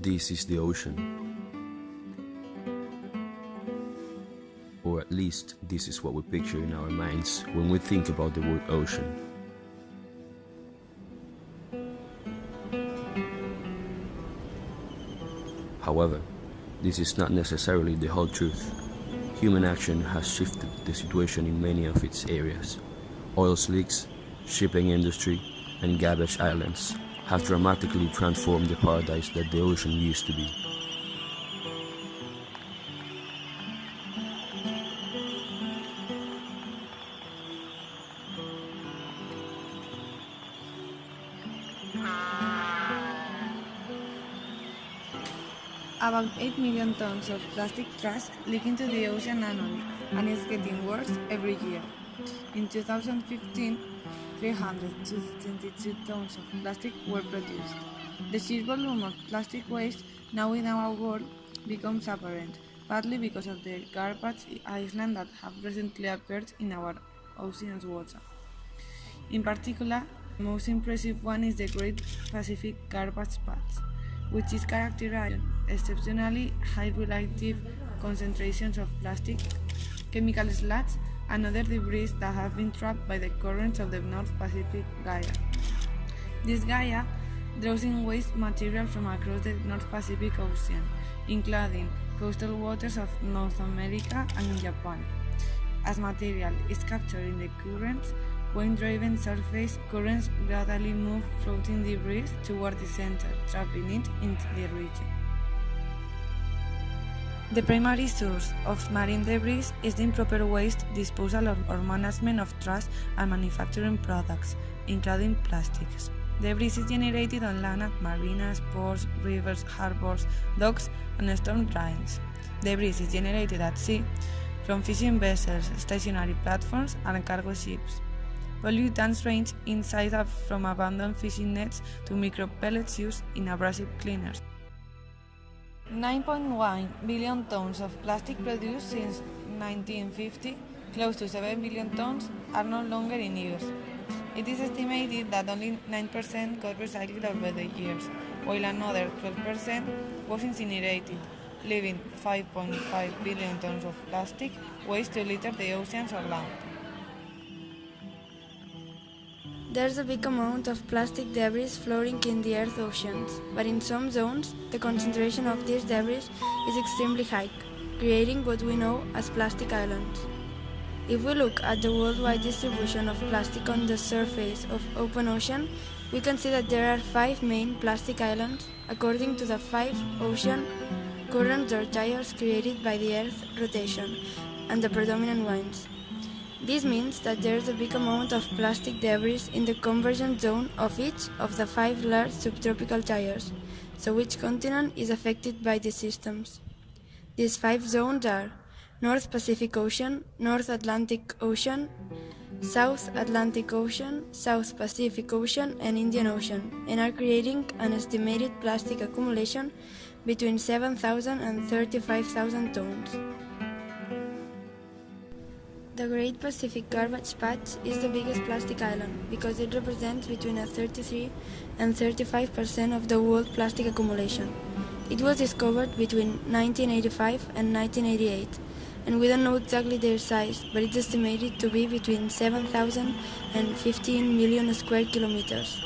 This is the ocean. Or at least this is what we picture in our minds when we think about the word ocean. However, this is not necessarily the whole truth. Human action has shifted the situation in many of its areas. Oil slicks, shipping industry, and garbage islands have dramatically transformed the paradise that the ocean used to be. About 8 million tons of plastic trash leak into the ocean annually, and it's getting worse every year. In 2015, 322 tons of plastic were produced. The sheer volume of plastic waste now in our world becomes apparent, partly because of the garbage islands that have recently appeared in our ocean's water. In particular, the most impressive one is the Great Pacific Garbage Patch, which is characterized by exceptionally high relative concentrations of plastic, chemical sludge, and other debris that have been trapped by the currents of the North Pacific Gyre. This gyre draws in waste material from across the North Pacific Ocean, including coastal waters of North America and Japan. As material is captured in the currents, wind-driven surface currents gradually move floating debris toward the center, trapping it in the region. The primary source of marine debris is the improper waste disposal or management of trash and manufacturing products, including plastics. Debris is generated on land at marinas, ports, rivers, harbors, docks, and storm drains. Debris is generated at sea from fishing vessels, stationary platforms, and cargo ships. Pollutants range in size from abandoned fishing nets to micro-pellets used in abrasive cleaners. 9.1 billion tons of plastic produced since 1950, close to 7 billion tons, are no longer in use. It is estimated that only 9% got recycled over the years, while another 12% was incinerated, leaving 5.5 billion tons of plastic waste to litter the oceans or land. There's a big amount of plastic debris floating in the Earth's oceans, but in some zones, the concentration of this debris is extremely high, creating what we know as plastic islands. If we look at the worldwide distribution of plastic on the surface of open ocean, we can see that there are 5 main plastic islands, according to the 5 ocean currents or gyres created by the Earth's rotation, and the predominant winds. This means that there is a big amount of plastic debris in the convergence zone of each of the 5 large subtropical gyres, so each continent is affected by these systems. These 5 zones are North Pacific Ocean, North Atlantic Ocean, South Atlantic Ocean, South Pacific Ocean, and Indian Ocean, and are creating an estimated plastic accumulation between 7,000 and 35,000 tons. The Great Pacific Garbage Patch is the biggest plastic island because it represents between 33 and 35% of the world plastic accumulation. It was discovered between 1985 and 1988, and we don't know exactly their size, but it's estimated to be between 7,000 and 15 million square kilometers.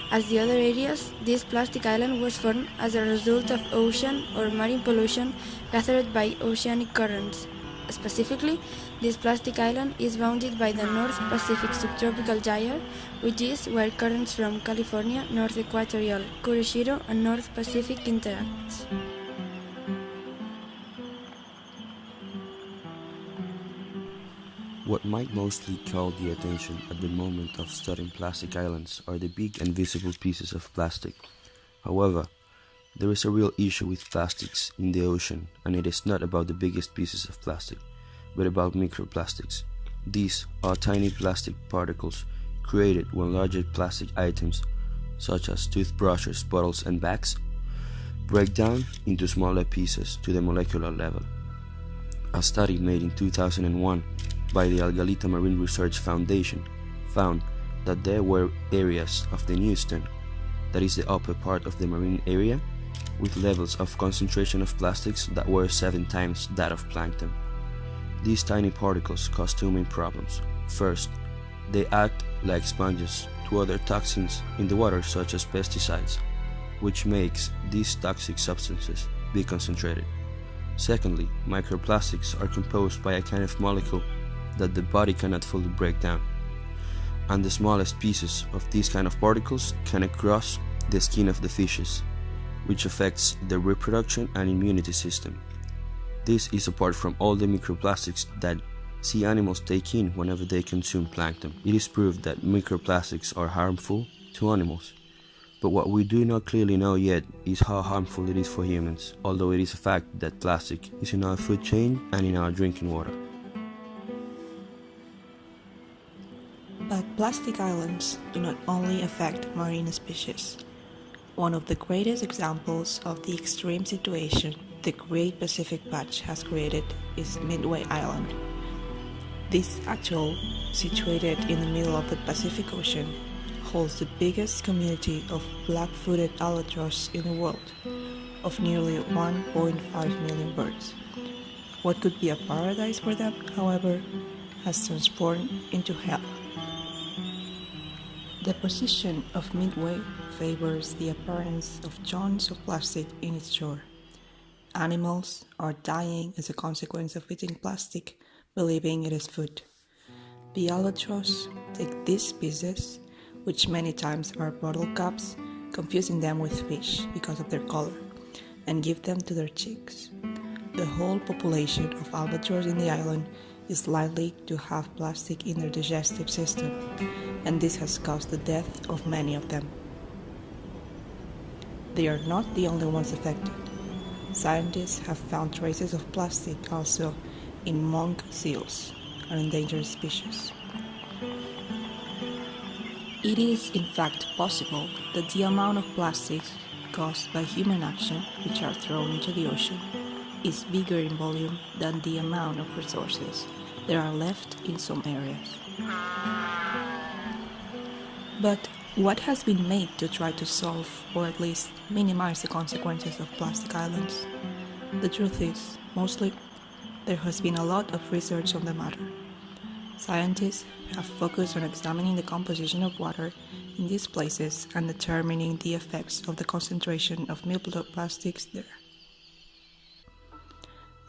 As the other areas, this plastic island was formed as a result of ocean or marine pollution gathered by oceanic currents. Specifically, this plastic island is bounded by the North Pacific Subtropical Gyre, which is where currents from California, North Equatorial, Kuroshiro, and North Pacific interact. What might mostly call the attention at the moment of studying plastic islands are the big and visible pieces of plastic. However, there is a real issue with plastics in the ocean, and it is not about the biggest pieces of plastic, but about microplastics. These are tiny plastic particles created when larger plastic items, such as toothbrushes, bottles, and bags, break down into smaller pieces to the molecular level. A study made in 2001 by the Algalita Marine Research Foundation found that there were areas of the Newston, that is the upper part of the marine area, with levels of concentration of plastics that were 7 times that of plankton. These tiny particles cause 2 main problems. First, they act like sponges to other toxins in the water such as pesticides, which makes these toxic substances be concentrated. Secondly, microplastics are composed by a kind of molecule that the body cannot fully break down, and the smallest pieces of these kind of particles can cross the skin of the fishes, which affects their reproduction and immunity system. This is apart from all the microplastics that sea animals take in whenever they consume plankton. It is proved that microplastics are harmful to animals, but what we do not clearly know yet is how harmful it is for humans, although it is a fact that plastic is in our food chain and in our drinking water. But plastic islands do not only affect marine species. One of the greatest examples of the extreme situation the Great Pacific Patch has created is Midway Island. This atoll, situated in the middle of the Pacific Ocean, holds the biggest community of black-footed albatross in the world, of nearly 1.5 million birds. What could be a paradise for them, however, has transformed into hell. The position of Midway favors the appearance of tons of plastic in its shore. Animals are dying as a consequence of eating plastic, believing it is food. The albatross take these pieces, which many times are bottle caps, confusing them with fish because of their color, and give them to their chicks. The whole population of albatross in the island is likely to have plastic in their digestive system, and this has caused the death of many of them. They are not the only ones affected. Scientists have found traces of plastic also in monk seals, an endangered species. It is in fact possible that the amount of plastics caused by human action which are thrown into the ocean is bigger in volume than the amount of resources that are left in some areas. But what has been made to try to solve or at least minimize the consequences of plastic islands? The truth is, mostly, there has been a lot of research on the matter. Scientists have focused on examining the composition of water in these places and determining the effects of the concentration of microplastics there.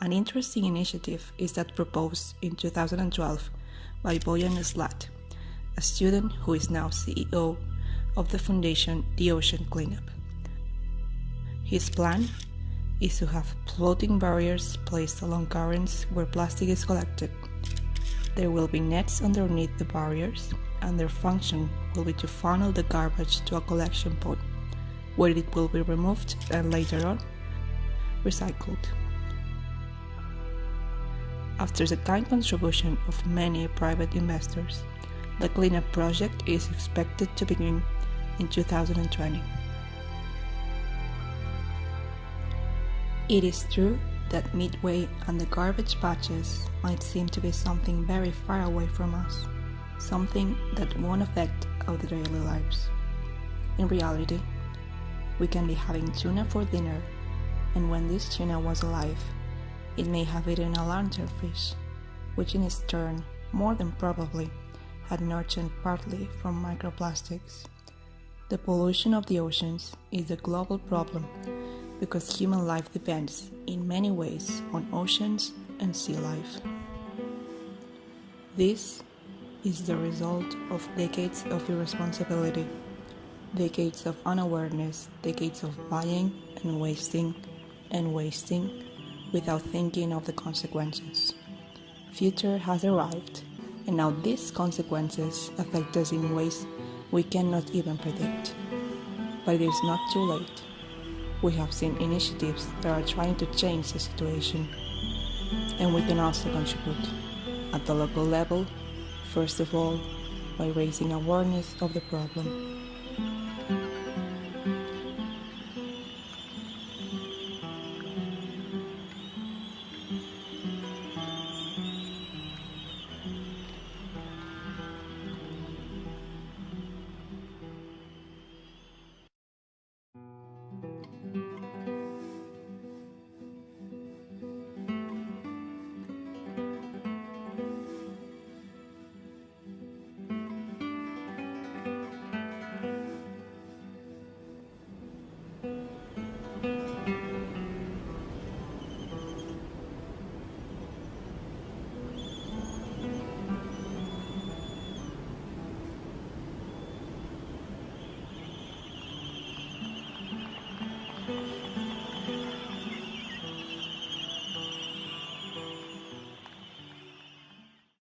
An interesting initiative is that proposed in 2012 by Boyan Slat, a student who is now CEO of the foundation The Ocean Cleanup. His plan is to have floating barriers placed along currents where plastic is collected. There will be nets underneath the barriers, and their function will be to funnel the garbage to a collection point, where it will be removed and later on recycled. After the kind contribution of many private investors, the cleanup project is expected to begin in 2020. It is true that Midway and the garbage patches might seem to be something very far away from us, something that won't affect our daily lives. In reality, we can be having tuna for dinner, and when this tuna was alive, it may have eaten a lanternfish, which in its turn, more than probably, had nurtured partly from microplastics. The pollution of the oceans is a global problem because human life depends in many ways on oceans and sea life. This is the result of decades of irresponsibility, decades of unawareness, decades of buying and wasting without thinking of the consequences. Future has arrived, and now these consequences affect us in ways we cannot even predict. But it is not too late. We have seen initiatives that are trying to change the situation, and we can also contribute at the local level, first of all, by raising awareness of the problem.